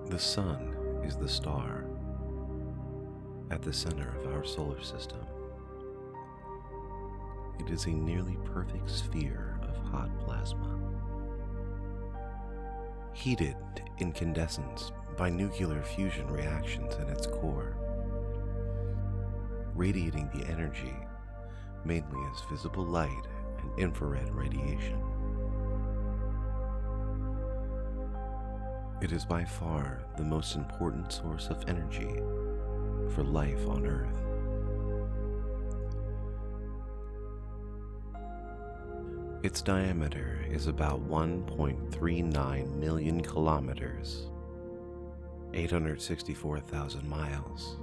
The Sun is the star at the center of our solar system. It is a nearly perfect sphere of hot plasma, heated incandescence by nuclear fusion reactions in its core, radiating the energy mainly as visible light and infrared radiation. It is by far the most important source of energy for life on Earth. Its diameter is about 1.39 million kilometers, 864,000 miles,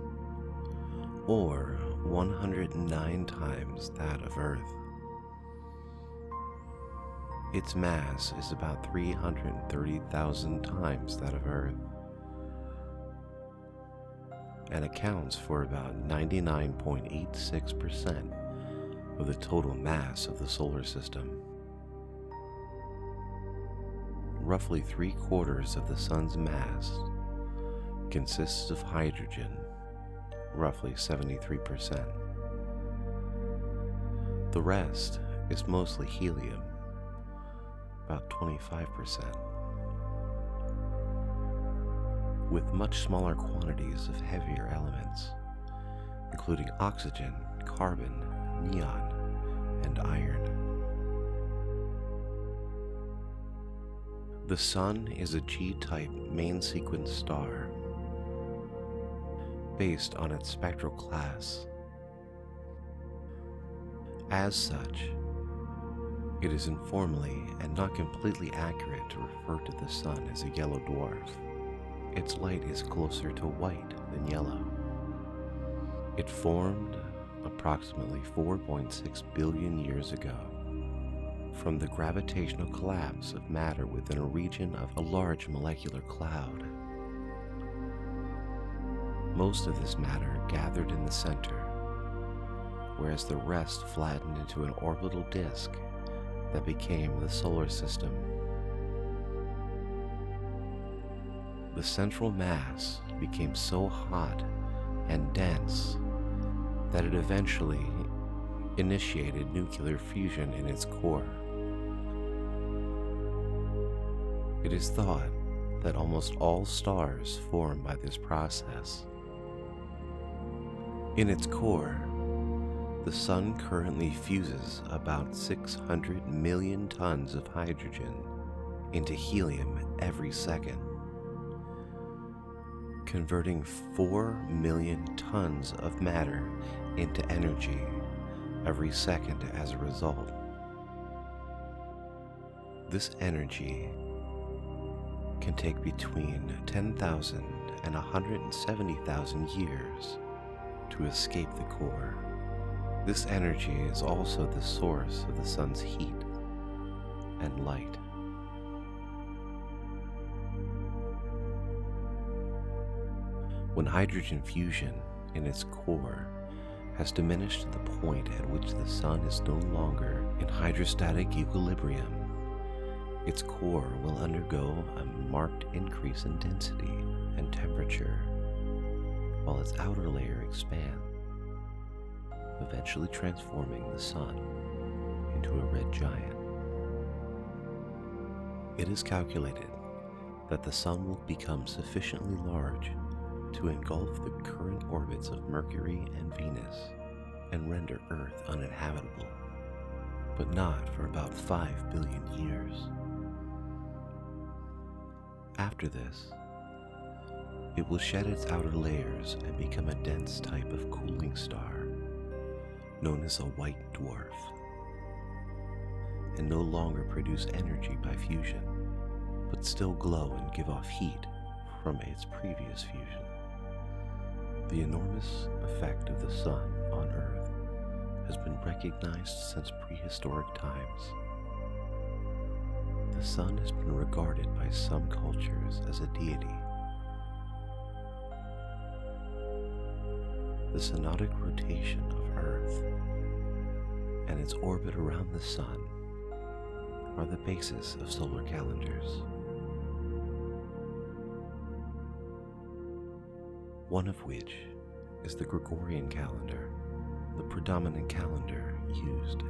or 109 times that of Earth. Its mass is about 330,000 times that of Earth, and accounts for about 99.86% of the total mass of the solar system. Roughly 3/4 of the Sun's mass consists of hydrogen, roughly 73%. The rest is mostly helium, about 25%, with much smaller quantities of heavier elements, including oxygen, carbon, neon, and iron. The Sun is a G-type main sequence star based on its spectral class. As such, it is informally and not completely accurate to refer to the Sun as a yellow dwarf. Its light is closer to white than yellow. It formed approximately 4.6 billion years ago from the gravitational collapse of matter within a region of a large molecular cloud. Most of this matter gathered in the center, whereas the rest flattened into an orbital disk that became the solar system. The central mass became so hot and dense that it eventually initiated nuclear fusion in its core. It is thought that almost all stars form by this process. In its core, the Sun currently fuses about 600 million tons of hydrogen into helium every second, converting 4 million tons of matter into energy every second as a result. This energy can take between 10,000 and 170,000 years to escape the core. This energy is also the source of the Sun's heat and light. When hydrogen fusion in its core has diminished to the point at which the Sun is no longer in hydrostatic equilibrium, its core will undergo a marked increase in density and temperature, while its outer layer expands, eventually transforming the Sun into a red giant. It is calculated that the Sun will become sufficiently large to engulf the current orbits of Mercury and Venus and render Earth uninhabitable, but not for about 5 billion years. After this, it will shed its outer layers and become a dense type of cooling star known as a white dwarf, and no longer produce energy by fusion, but still glow and give off heat from its previous fusion. The enormous effect of the Sun on Earth has been recognized since prehistoric times. The Sun has been regarded by some cultures as a deity. The synodic rotation of Earth and its orbit around the Sun are the basis of solar calendars. one of which is the Gregorian calendar, the predominant calendar used